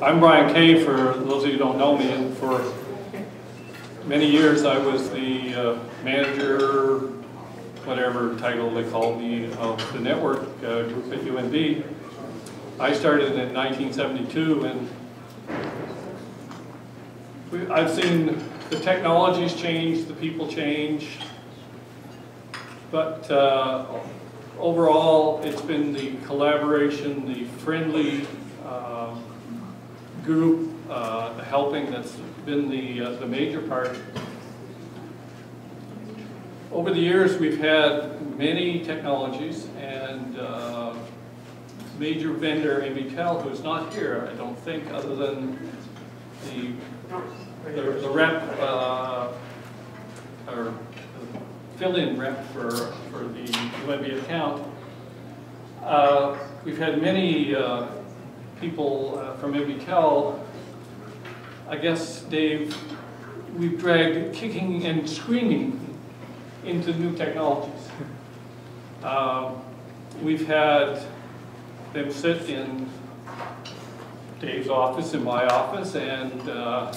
I'm Brian Kay, for those of you who don't know me, and for many years I was the manager, whatever title they called me, of the network group at UNB. I started in 1972, and I've seen the technologies change, the people change, but overall it's been the collaboration, the friendly group, the helping that's been the major part. Over the years we've had many technologies, and major vendor Invitel, who's not here, I don't think, other than the rep, or fill-in rep for the UNB account. We've had many people from Invitel. I guess, Dave, we've dragged kicking and screaming into new technologies. We've had them sit in Dave's office, in my office, and I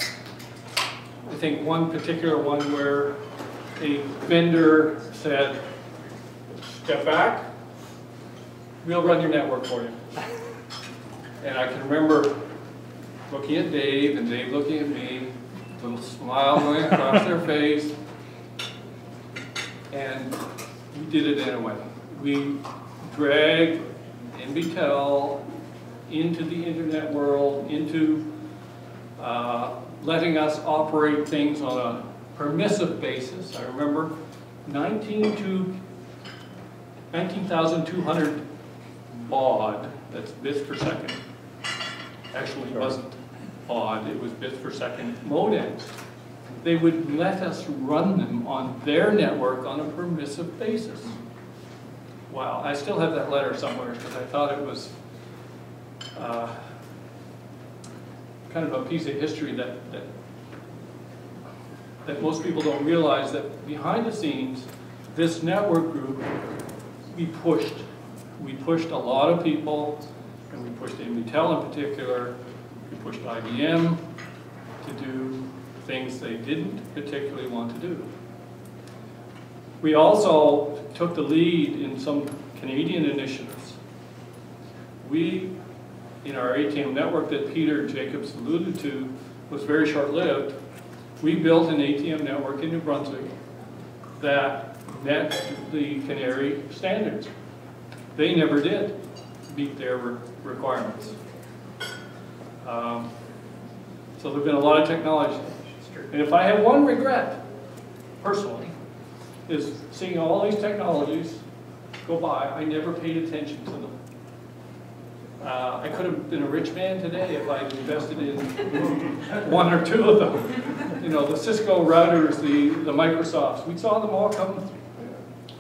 think one particular one where a vendor said, "Step back, we'll run your network for you." And I can remember looking at Dave and Dave looking at me, a little smile going across their face, and we did it anyway. We dragged Invitel into the internet world, into letting us operate things on a permissive basis. I remember 19,200 baud, that's bits per second. Actually, it wasn't baud, it was bits per second modems. They would let us run them on their network on a permissive basis. Wow, I still have that letter somewhere because I thought it was kind of a piece of history that most people don't realize, that behind the scenes, this network group, we pushed a lot of people, and we pushed Invitel in particular, we pushed IBM to do things they didn't particularly want to do. We also took the lead in some Canadian initiatives. We, in our ATM network that Peter Jacobs alluded to, was very short-lived. We built an ATM network in New Brunswick that met the Canary standards. They never did meet their requirements. So there have been a lot of technology. And if I have one regret, personally, is seeing all these technologies go by, I never paid attention to them. I could have been a rich man today if I invested in one or two of them. You know, the Cisco routers, the Microsofts, we saw them all come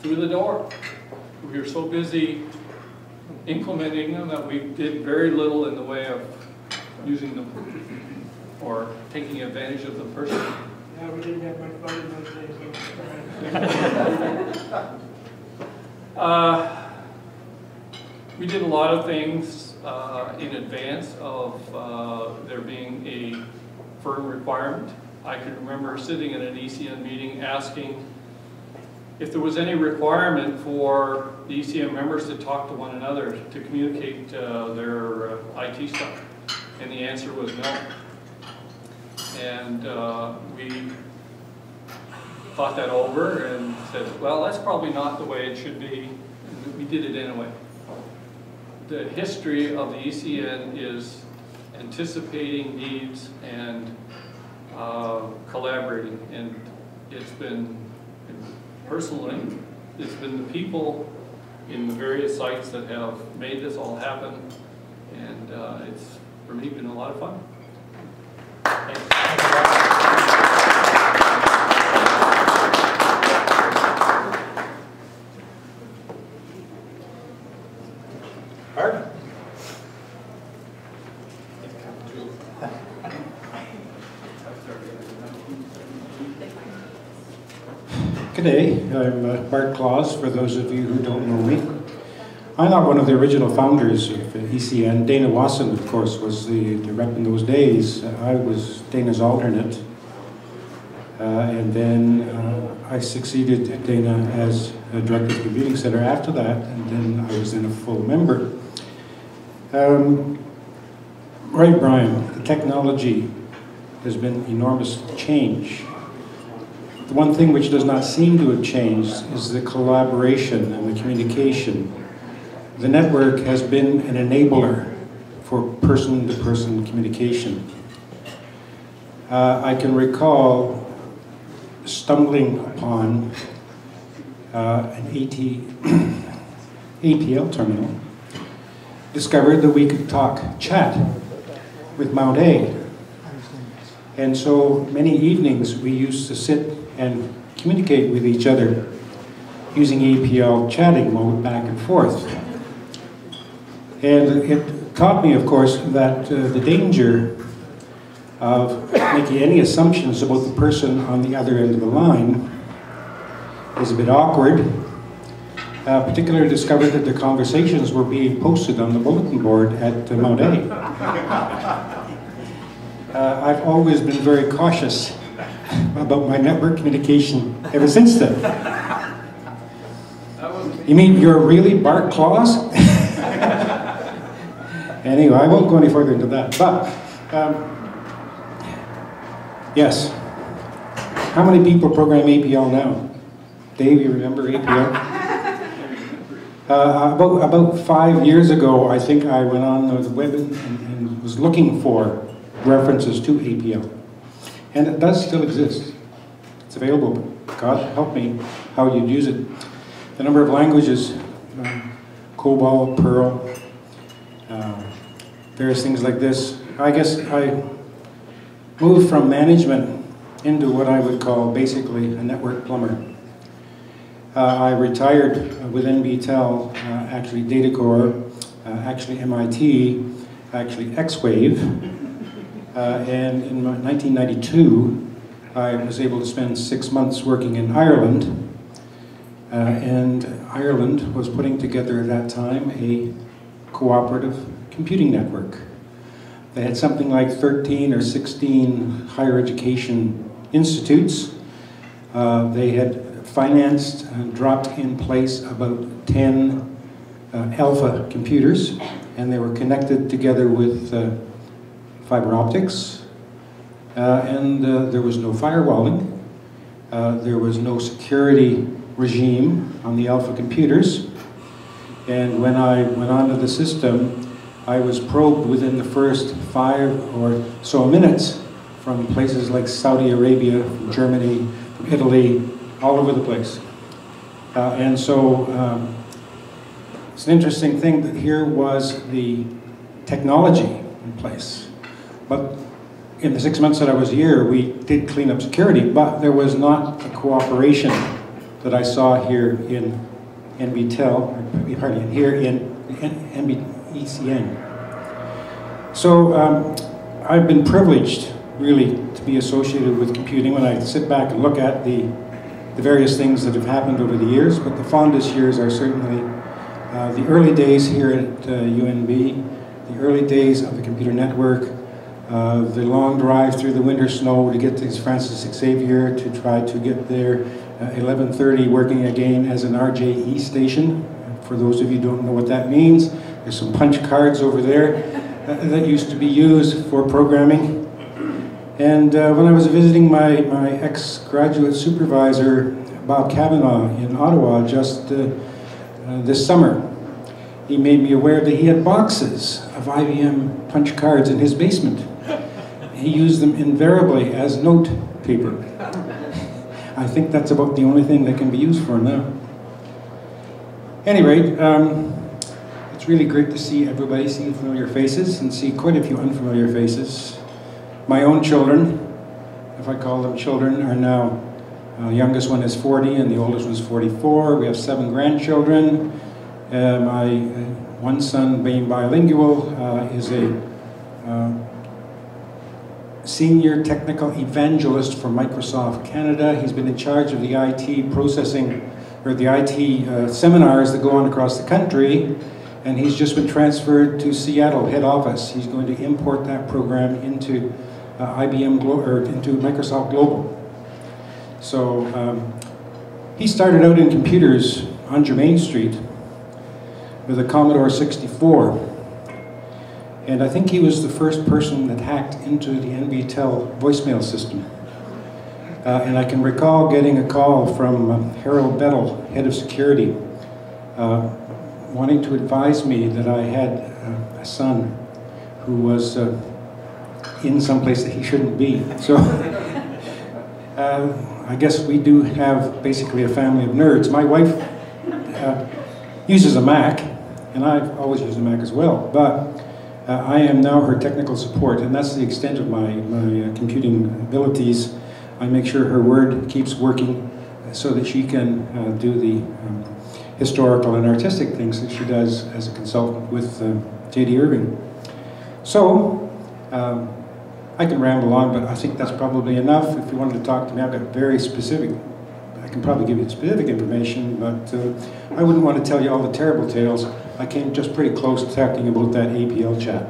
through the door. We were so busy implementing them that we did very little in the way of using them or taking advantage of them personally. Yeah, we didn't have much fun in those days. We did a lot of things in advance of there being a firm requirement. I can remember sitting in an ECN meeting asking if there was any requirement for the ECM members to talk to one another to communicate their IT stuff, and the answer was no. And we thought that over and said, well, that's probably not the way it should be, and we did it anyway. The history of the ECN is anticipating needs and collaborating, and it's been, personally, it's been the people in the various sites that have made this all happen, and it's, for me, been a lot of fun. Thanks. G'day, I'm Bart Claus, for those of you who don't know me. I'm not one of the original founders of ECN. Dana Wasson, of course, was the rep in those days. I was Dana's alternate. And then I succeeded Dana as director of the Computing Center after that, and then I was then a full member. Right, Brian, the technology has been enormous change. The one thing which does not seem to have changed is the collaboration and the communication. The network has been an enabler for person-to-person communication. I can recall stumbling upon an APL terminal, discovered that we could chat with Mount A. And so many evenings we used to sit and communicate with each other using APL chatting mode back and forth. And it taught me, of course, that the danger of making any assumptions about the person on the other end of the line is a bit awkward. Particularly discovered that the conversations were being posted on the bulletin board at Mount A. I've always been very cautious about my network communication ever since then. You mean you're really Bart Claus? Anyway, I won't go any further into that. But, yes. How many people program APL now? Dave, you remember APL? About 5 years ago, I think I went on the web and was looking for references to APL. And it does still exist. It's available. God help me how you'd use it. The number of languages, COBOL, Perl, various things like this. I guess I moved from management into what I would call basically a network plumber. I retired with NBTEL, actually DataCore, actually MIT, actually X-Wave, and in 1992 I was able to spend 6 months working in Ireland, and Ireland was putting together at that time a cooperative computing network. They had something like 13 or 16 higher education institutes. They had financed and dropped in place about 10 alpha computers, and they were connected together with fiber optics, and there was no firewalling, there was no security regime on the alpha computers, and when I went onto the system, I was probed within the first 5 or so minutes from places like Saudi Arabia, from Germany, from Italy, all over the place. And so it's an interesting thing that here was the technology in place. But in the 6 months that I was here, we did clean up security, but there was not the cooperation that I saw here in NBTEL, pardon, here in ECN. So I've been privileged, really, to be associated with computing when I sit back and look at the various things that have happened over the years, but the fondest years are certainly the early days here at UNB, the early days of the computer network, the long drive through the winter snow to get to Francis Xavier to try to get there, 11:30 working again as an RJE station. For those of you who don't know what that means, there's some punch cards over there that used to be used for programming. And when I was visiting my ex-graduate supervisor, Bob Cavanaugh, in Ottawa just this summer, he made me aware that he had boxes of IBM punch cards in his basement. He used them invariably as note paper. I think that's about the only thing that can be used for now. At any rate, it's really great to see everybody, see familiar faces, and see quite a few unfamiliar faces. My own children, if I call them children, are now, youngest one is 40 and the oldest one is 44. We have 7 grandchildren. My one son, being bilingual, is a senior technical evangelist for Microsoft Canada. He's been in charge of the IT processing or the IT seminars that go on across the country, and he's just been transferred to Seattle head office. He's going to import that program into into Microsoft Global. So he started out in computers on Germain Street with a Commodore 64. And I think he was the first person that hacked into the NBTel voicemail system. And I can recall getting a call from Harold Bettel, head of security, wanting to advise me that I had a son who was in some place that he shouldn't be. So I guess we do have basically a family of nerds. My wife uses a Mac, and I've always used a Mac as well, but I am now her technical support, and that's the extent of my computing abilities. I make sure her Word keeps working so that she can do the historical and artistic things that she does as a consultant with J.D. Irving. So, I can ramble on, but I think that's probably enough. If you wanted to talk to me, I've got very specific, I can probably give you specific information, but I wouldn't want to tell you all the terrible tales. I came just pretty close to talking about that APL chat.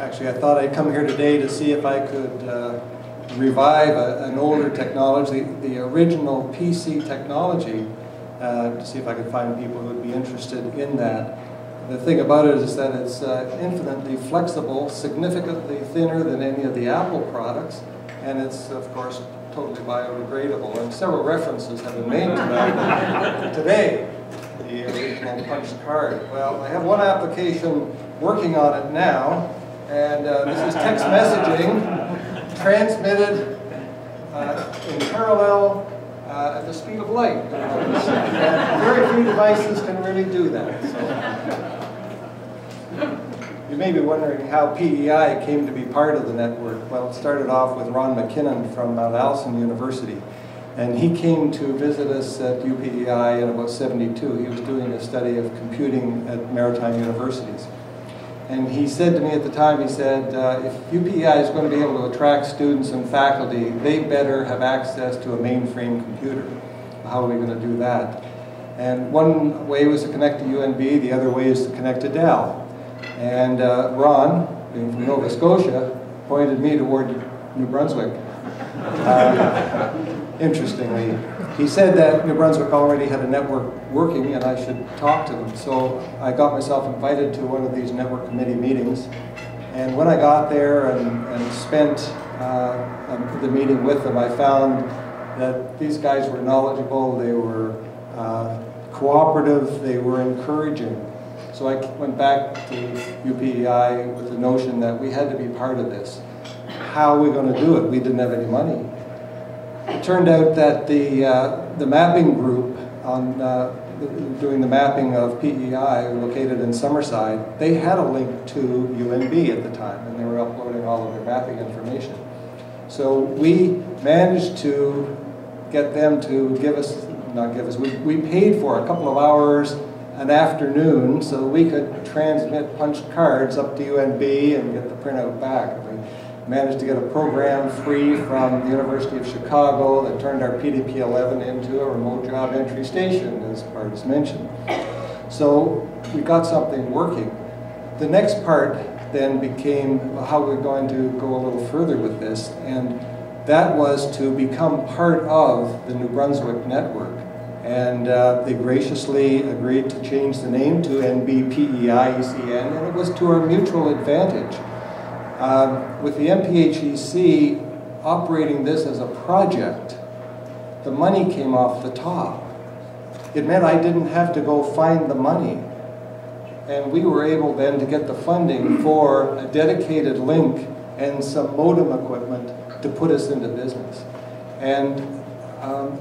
Actually, I thought I'd come here today to see if I could revive an older technology, the original PC technology, to see if I could find people who would be interested in that. The thing about it is that it's infinitely flexible, significantly thinner than any of the Apple products, and it's, of course, totally biodegradable. And several references have been made to that today, the original punched card. Well, I have one application working on it now, and this is text messaging transmitted in parallel at the speed of light. And very few devices can really do that. So. You may be wondering how PEI came to be part of the network. Well, it started off with Ron McKinnon from Mount Allison University. And he came to visit us at UPEI in about '72. He was doing a study of computing at maritime universities. And he said to me at the time, he said, if UPEI is going to be able to attract students and faculty, they better have access to a mainframe computer. How are we going to do that? And one way was to connect to UNB, the other way is to connect to Dell. And Ron, being from Nova Scotia, pointed me toward New Brunswick. Interestingly, he said that New Brunswick already had a network working and I should talk to them. So I got myself invited to one of these network committee meetings. And when I got there and spent the meeting with them, I found that these guys were knowledgeable, they were cooperative, they were encouraging. So I went back to UPEI with the notion that we had to be part of this. How are we going to do it? We didn't have any money. It turned out that the mapping group on doing the mapping of PEI, located in Summerside, they had a link to UNB at the time, and they were uploading all of their mapping information. So we managed to get them to we paid for a couple of hours an afternoon so that we could transmit punched cards up to UNB and get the printout back. We managed to get a program free from the University of Chicago that turned our PDP-11 into a remote job entry station, as Bart has mentioned. So we got something working. The next part then became how we're going to go a little further with this, and that was to become part of the New Brunswick network. And they graciously agreed to change the name to NBPEI-ECN, and it was to our mutual advantage. With the MPHEC operating this as a project, the money came off the top. It meant I didn't have to go find the money. And we were able then to get the funding for a dedicated link and some modem equipment to put us into business. And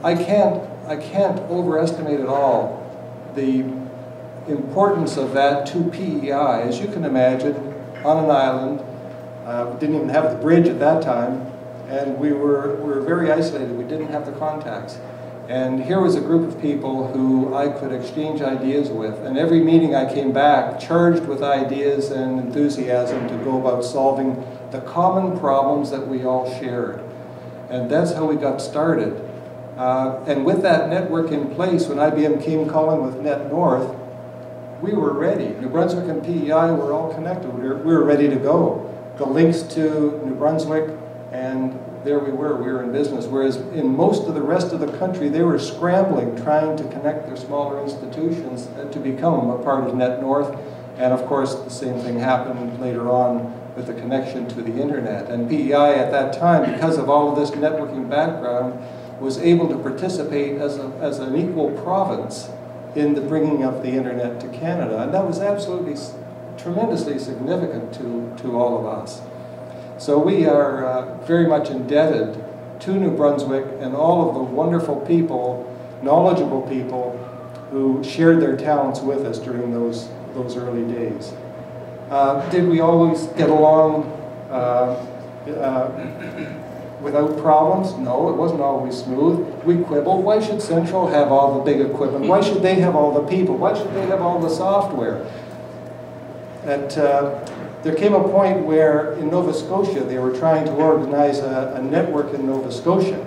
I can't overestimate at all the importance of that to PEI. As you can imagine, on an island, we didn't even have the bridge at that time, and we were very isolated. We didn't have the contacts. And here was a group of people who I could exchange ideas with. And every meeting I came back charged with ideas and enthusiasm to go about solving the common problems that we all shared. And that's how we got started. And with that network in place, when IBM came calling with Net North, we were ready. New Brunswick and PEI were all connected. We were ready to go. The links to New Brunswick, and there we were in business. Whereas in most of the rest of the country, they were scrambling, trying to connect their smaller institutions to become a part of Net North. And of course, the same thing happened later on with the connection to the internet. And PEI at that time, because of all of this networking background, was able to participate as an equal province in the bringing of the internet to Canada. And that was absolutely tremendously significant to all of us. So we are very much indebted to New Brunswick and all of the wonderful people, knowledgeable people, who shared their talents with us during those early days. Did we always get along without problems? No, it wasn't always smooth. We quibbled. Why should Central have all the big equipment? Why should they have all the people? Why should they have all the software? There came a point where in Nova Scotia they were trying to organize a network in Nova Scotia.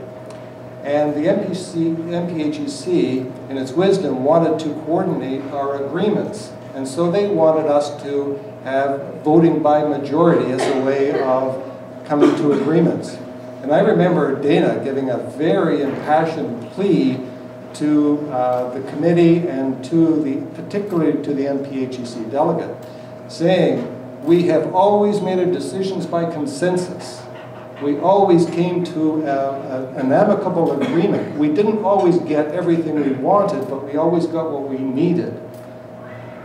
And the MPHEC, in its wisdom, wanted to coordinate our agreements. And so they wanted us to have voting by majority as a way of coming to agreements. And I remember Dana giving a very impassioned plea to the committee and particularly to the MPHEC delegate, saying, we have always made our decisions by consensus. We always came to an amicable agreement. We didn't always get everything we wanted, but we always got what we needed.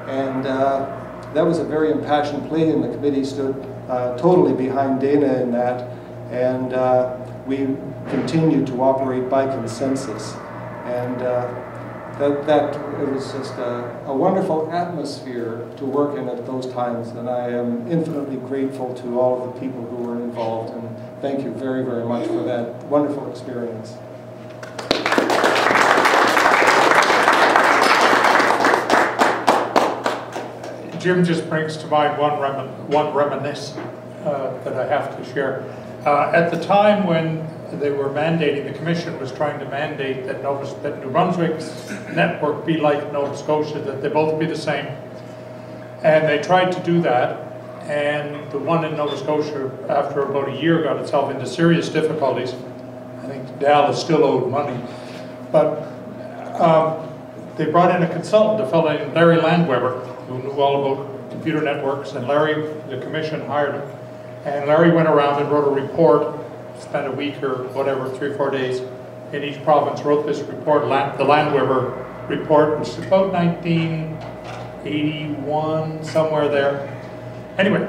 And that was a very impassioned plea, and the committee stood totally behind Dana in that. And we continued to operate by consensus. And it was just a wonderful atmosphere to work in at those times. And I am infinitely grateful to all of the people who were involved. And thank you very, very much for that wonderful experience. Jim just brings to mind one reminiscence that I have to share. At the time when they were mandating, the Commission was trying to mandate that New Brunswick's network be like Nova Scotia, that they both be the same. And they tried to do that, and the one in Nova Scotia, after about a year, got itself into serious difficulties. I think Dallas still owed money. But they brought in a consultant, a fellow named Larry Landweber, who knew all about computer networks, and Larry, the Commission, hired him. And Larry went around and wrote a report, spent a week or whatever, 3 or 4 days in each province, wrote this report, the Landweber report, which is about 1981, somewhere there. Anyway,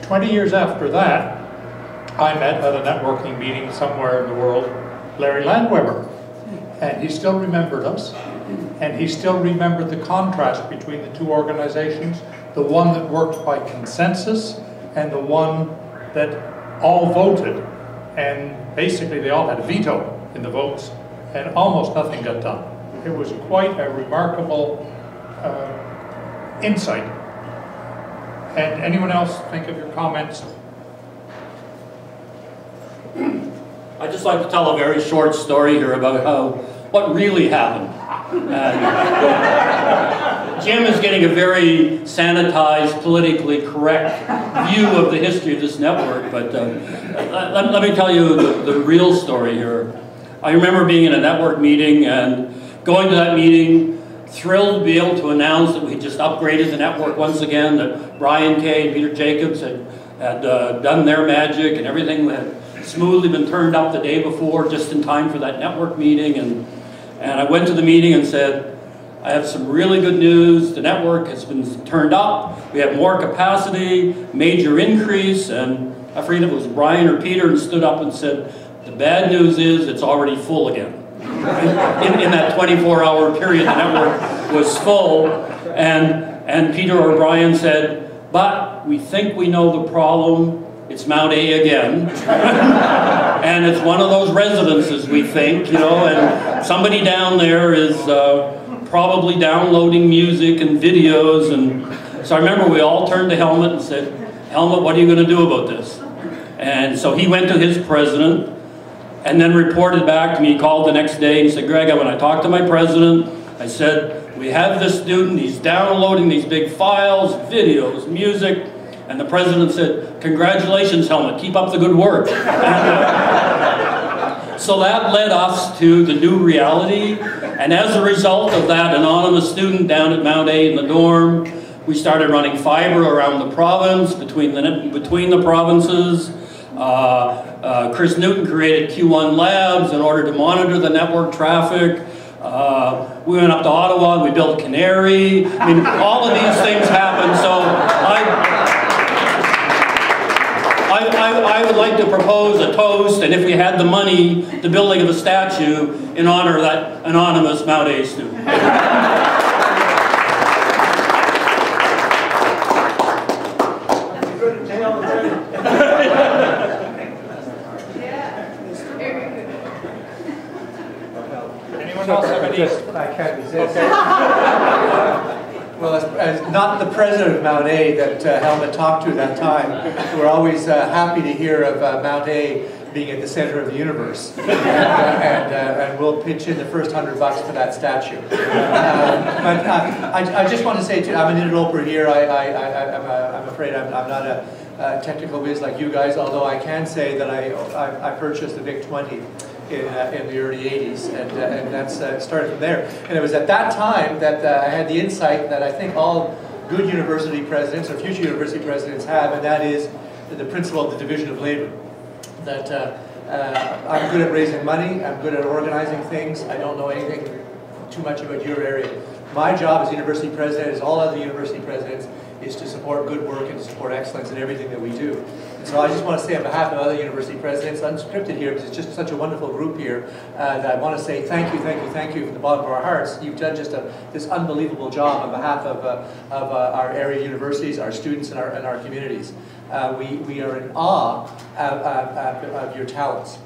20 years after that, I met at a networking meeting somewhere in the world, Larry Landweber. And he still remembered us, and he still remembered the contrast between the two organizations, the one that worked by consensus and the one that all voted. And basically they all had a veto in the votes, and almost nothing got done. It was quite a remarkable insight. And anyone else think of your comments? I'd just like to tell a very short story here about what really happened. Jim is getting a very sanitized, politically correct view of the history of this network, but let me tell you the real story here. I remember being in a network meeting and going to that meeting, thrilled to be able to announce that we just upgraded the network once again, that Brian Kay and Peter Jacobs had done their magic, and everything had smoothly been turned up the day before, just in time for that network meeting. And I went to the meeting and said, I have some really good news. The network has been turned up. We have more capacity, major increase. And I forget if it was Brian or Peter, and stood up and said, the bad news is it's already full again. In that 24-hour period, the network was full. And Peter or Brian said, but we think we know the problem. It's Mount A again. And it's one of those residences, we think, you know, and somebody down there is probably downloading music and videos. And so I remember we all turned to Helmut and said, Helmut, what are you going to do about this? And so he went to his president and then reported back to me. He called the next day and he said, Greg, when I talked to my president, I said, we have this student, he's downloading these big files, videos, music. And the president said, congratulations, Helmut, keep up the good work. So that led us to the new reality. And as a result of that anonymous student down at Mount A in the dorm, we started running fiber around the province, between the provinces. Chris Newton created Q1 Labs in order to monitor the network traffic. We went up to Ottawa and we built Canary. I mean, all of these things happened. So I would like to propose a toast, and if we had the money, the building of a statue in honor of that anonymous Mount A student. Anyone else have any? I can't resist. Well, as not the president of Mount A that Helmut talked to at that time, we're always happy to hear of Mount A being at the center of the universe. And we'll pitch in the first $100 for that statue. But I just want to say, too, I'm an interloper here. I'm afraid I'm not a technical whiz like you guys, although I can say that I purchased the VIC-20 in the early 80s, and that's started from there. And it was at that time that I had the insight that I think all good university presidents or future university presidents have, and that is the principle of the division of labor. That I'm good at raising money, I'm good at organizing things, I don't know anything too much about your area. My job as university president, as all other university presidents, is to support good work and to support excellence in everything that we do. And so I just want to say on behalf of other university presidents, unscripted here, because it's just such a wonderful group here, that I want to say thank you, thank you, thank you from the bottom of our hearts. You've done just this unbelievable job on behalf of our area universities, our students, and our communities. We are in awe of your talents.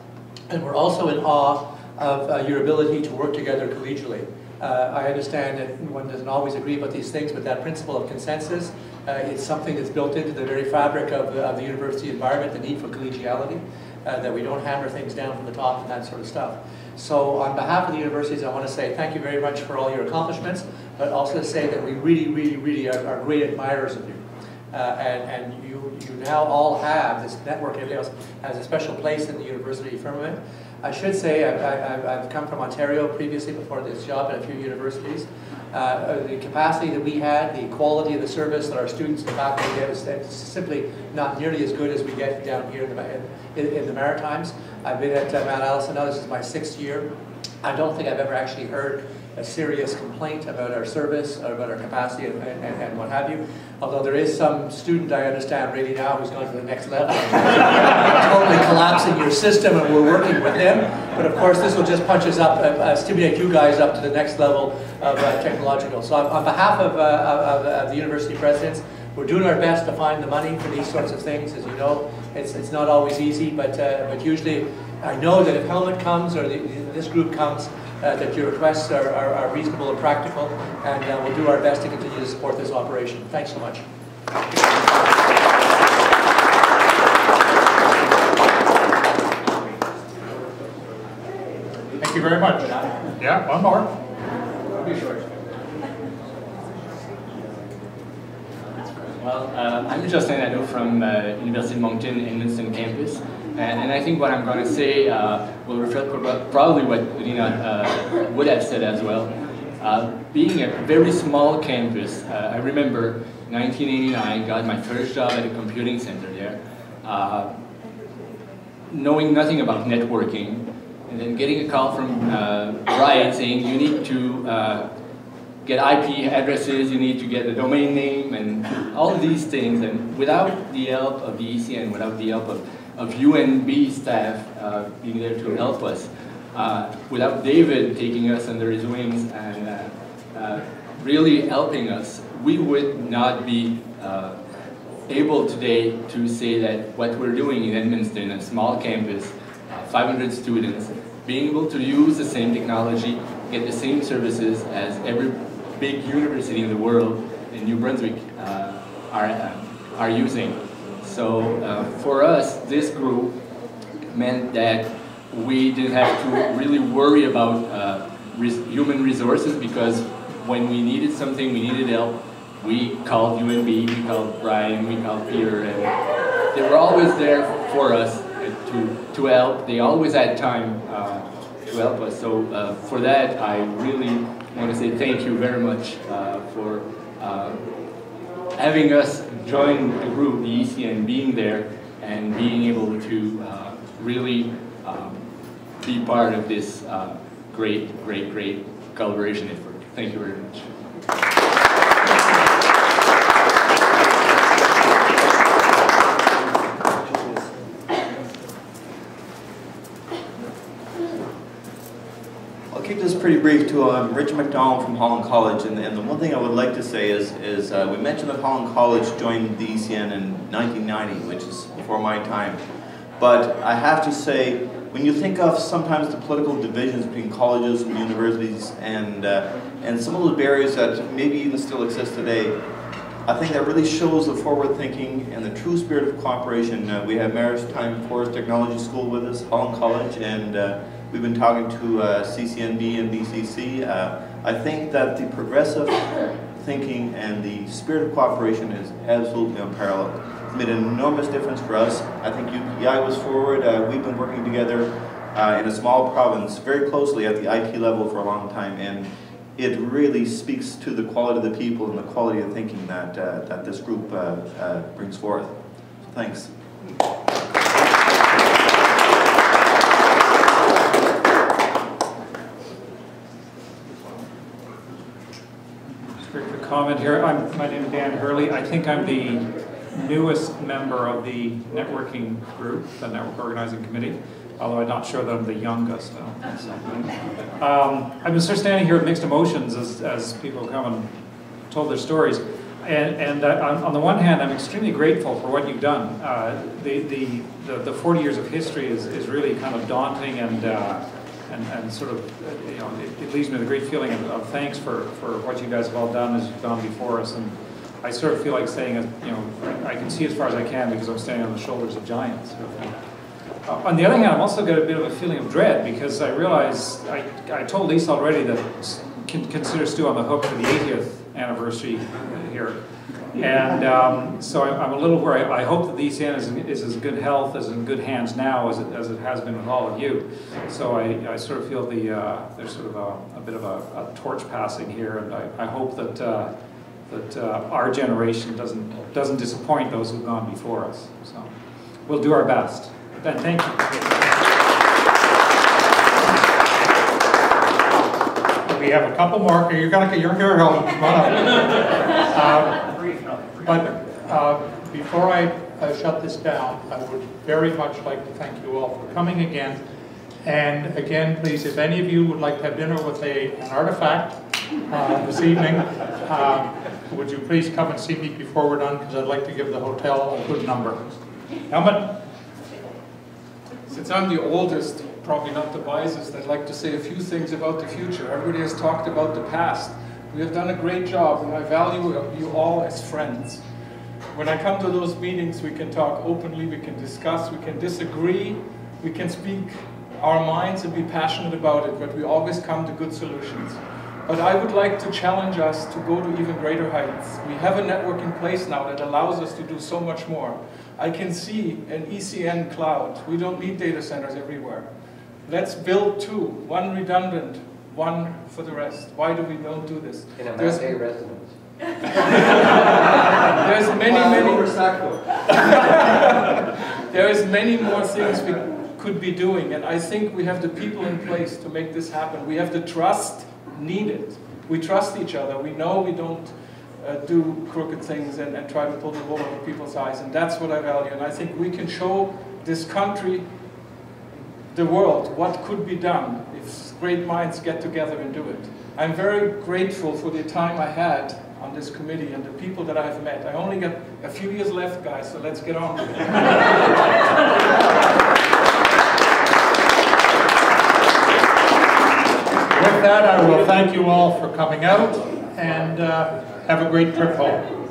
And we're also in awe of your ability to work together collegially. I understand that one doesn't always agree about these things, but that principle of consensus is something that's built into the very fabric of the university environment, the need for collegiality, that we don't hammer things down from the top and that sort of stuff. So on behalf of the universities, I want to say thank you very much for all your accomplishments, but also to say that we really, really, really are great admirers of you. And you now all have this network, everything else has a special place in the university firmament. I should say I've come from Ontario previously before this job at a few universities. The capacity that we had, the quality of the service that our students and faculty get is simply not nearly as good as we get down here in the Maritimes. I've been at Mount Allison now, this is my 6th year. I don't think I've ever actually heard a serious complaint about our service or about our capacity and what have you. Although there is some student, I understand, really now who's going to the next level. Totally collapsing your system, and we're working with them. But of course, this will just punch us up, stimulate you guys up to the next level of technological. So on behalf of the university presidents, we're doing our best to find the money for these sorts of things. As you know, it's not always easy, but usually I know that if Helmut comes or this group comes, that your requests are reasonable and practical, and we'll do our best to continue to support this operation. Thanks so much. Thank you very much. Yeah, one more. Well, I'm Justin Nadeau from University of Moncton in Winston campus, and I think what I'm going to say will reflect probably what Udina would have said as well. Being a very small campus, I remember 1989, got my first job at a computing center there, knowing nothing about networking, and then getting a call from Brian saying you need to get IP addresses, you need to get a domain name, and all these things. And without the help of the ECN, without the help of UNB staff being there to help us, without David taking us under his wings and really helping us, we would not be able today to say that what we're doing in Edmundston, a small campus, 500 students, being able to use the same technology, get the same services as every big university in the world in New Brunswick are using. So for us, this group meant that we didn't have to really worry about human resources, because when we needed something, we needed help, we called UNB, we called Brian, we called Peter, and they were always there for us to help. They always had time to help us. So for that, I really want to say thank you very much for having us join the group, the ECN, being there and being able to really be part of this great collaboration effort. Thank you very much. I'll keep this pretty brief too. I'm Rich McDonald from Holland College, and the one thing I would like to say is we mentioned that Holland College joined the ECN in 1990, which is before my time. But I have to say, when you think of sometimes the political divisions between colleges and universities and some of those barriers that maybe even still exist today, I think that really shows the forward thinking and the true spirit of cooperation. We have Maritime Forest Technology School with us, Holland College, and we've been talking to CCNB and BCC. I think that the progressive thinking and the spirit of cooperation is absolutely unparalleled. It's made an enormous difference for us. I think UPI was forward. We've been working together in a small province very closely at the IT level for a long time, and it really speaks to the quality of the people and the quality of thinking that, that this group brings forth. So thanks. Quick comment here. My name is Dan Hurley. I think I'm the newest member of the networking group, the Network Organizing Committee, although I'm not sure that I'm the youngest. I've been sort of standing here with mixed emotions as people come and told their stories. And on the one hand, I'm extremely grateful for what you've done. The 40 years of history is really kind of daunting and sort of, you know, it leaves me with a great feeling of thanks for what you guys have all done as you've gone before us. And I sort of feel like saying, you know, I can see as far as I can because I'm standing on the shoulders of giants. Sort of thing. On the other hand, I've also got a bit of a feeling of dread because I realize, I told Lisa already that consider Stu on the hook for the 80th anniversary here. And so I'm a little worried. I hope that the ECN is as good health, as in good hands now as it has been with all of you. So I sort of feel there's sort of a bit of a torch passing here, and I hope that our generation doesn't disappoint those who've gone before us. So we'll do our best. And thank you. We have a couple more. You're here, Helen. Come on up. But before I shut this down, I would very much like to thank you all for coming again. And again, please, if any of you would like to have dinner with an artifact this evening, would you please come and see me before we're done, because I'd like to give the hotel a good number. Helmut? Since I'm the oldest, probably not the wisest, I'd like to say a few things about the future. Everybody has talked about the past. We have done a great job, and I value you all as friends. When I come to those meetings, we can talk openly, we can discuss, we can disagree, we can speak our minds and be passionate about it, but we always come to good solutions. But I would like to challenge us to go to even greater heights. We have a network in place now that allows us to do so much more. I can see an ECN cloud. We don't need data centers everywhere. Let's build two, one redundant, one for the rest. Why do we don't do this? In a Mount A residence. There's many more things we could be doing, and I think we have the people in place to make this happen. We have the trust needed. We trust each other. We know we don't do crooked things and try to pull the wool over people's eyes, and that's what I value. And I think we can show this country, the world, what could be done if great minds get together and do it. I'm very grateful for the time I had on this committee and the people that I have met. I only got a few years left, guys, so let's get on with it. that, I will thank you all for coming out, and have a great trip home.